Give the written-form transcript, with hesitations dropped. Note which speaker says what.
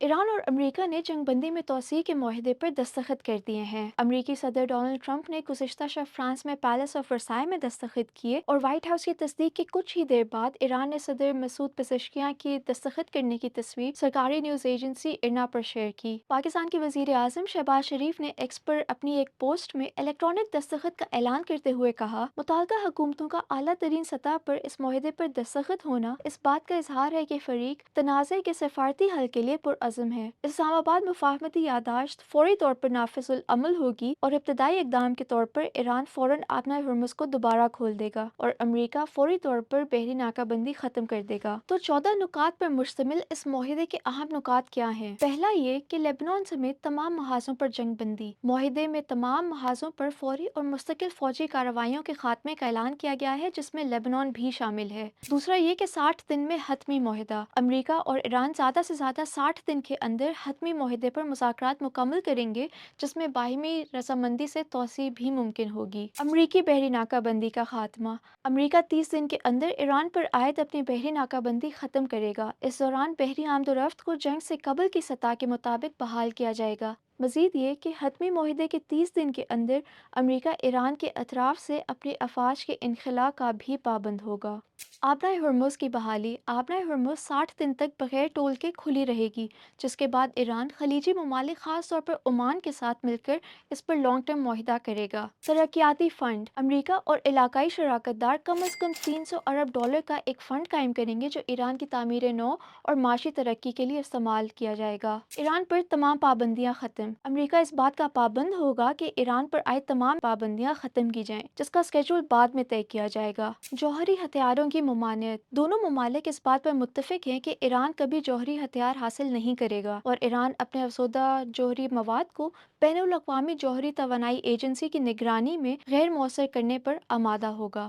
Speaker 1: Iran और America ने जंग बंदी में तोसी के माहदे पर दस्तखत कर दिए हैं। अमेरिकी सदर डोनाल्ड ट्रंप ने गुज़िश्ता शब फ्रांस में पैलेस ऑफ वर्साई में दस्तखत किए और व्हाइट हाउस की तस्दीक के कुछ ही देर बाद ईरान ने सदर मसूद पेज़ेश्कियान की दस्तखत करने की तस्वीर सरकारी न्यूज़ एजेंसी इरना पर शेयर की। पाकिस्तान के वज़ीर आज़म शहबाज शरीफ ने एक्स पर अपनी एक पोस्ट में इलेक्ट्रॉनिक दस्तखत का ऐलान करते हुए कहा, मुताल्लिका हुकूमतों का आला तरीन सतह पर इस माहदे पर दस्तखत होना इस बात का इजहार है कि फरीक तनाज़े के सफारती हल के लिए पुरअज़म है। इस्लामाबाद मुफाहमती यादाश्त फौरी तौर पर नाफिजुल अमल होगी और इब्तदाई इकदाम के तौर पर ईरान फौरन आबना हुर्मुज़ को दोबारा खोल देगा और अमेरिका फौरी तौर पर बहरी नाकाबंदी खत्म कर देगा। तो 14 नुकात पर मुश्तमिल इस माहिदे के अहम नुकात क्या हैं? पहला ये कि लेबनान समेत तमाम महाजों पर जंग बंदी। माहिदे में तमाम महाजों पर फौरी और मुस्तकिल फौजी कार्रवाइयों के खात्मे का ऐलान किया गया है, जिसमें लेबनान भी शामिल है। दूसरा ये कि 60 दिन में हतमी माहिदा। अमेरिका और ईरान ज़्यादा से ज़्यादा 60 दिन के अंदर हतमी माहिदे पर मुज़ाकरात मुकम्मल करेंगे, जिसमें बाहिमी रजामंदी से तोसी भी मुमकिन होगी। अमरीकी बहरी नाकाबंदी का खात्मा। अमेरिका 30 दिन के अंदर ईरान पर आयद अपनी बहरी नाकाबंदी ख़त्म करेगा। इस दौरान बहरी आमदोरफ्त को जंग से कबल की सतह के मुताबिक बहाल किया जाएगा। मजीद ये कि हतमी माहिदे के 30 दिन के अंदर अमेरिका ईरान के अतराफ से अपनी अफवाज के इनखला का भी पाबंद होगा। आबना हुर्मुज़ की बहाली। आबना हुर्मुज़ 60 दिन तक बगैर टोल के खुली रहेगी, जिसके बाद ईरान खलीजी ममालिक खास तौर पर ओमान के साथ मिलकर इस पर लॉन्ग टर्म मुआहिदा करेगा। तरक्याती फ़ंड। अमेरिका और इलाकाई शराकतदार कम अज़ कम 300 अरब डॉलर का एक फ़ंड कायम करेंगे, जो ईरान की तामीर नौ और माशी तरक्की के लिए इस्तेमाल किया जाएगा। ईरान पर तमाम पाबंदियाँ ख़त्म। अमेरिका इस बात का पाबंद होगा कि ईरान पर आए तमाम पाबंदियाँ ख़त्म की जाएं, जिसका स्केड्यूल बाद में तय किया जाएगा। जौहरी हथियारों की ममानियत। दोनों ममालिक इस बात पर मुत्तफिक हैं कि ईरान कभी जौहरी हथियार हासिल नहीं करेगा और ईरान अपने अफसोदा जौहरी मवाद को बैनुल अक़वामी जौहरी तवानाई एजेंसी की निगरानी में गैर मौसर करने पर आमादा होगा।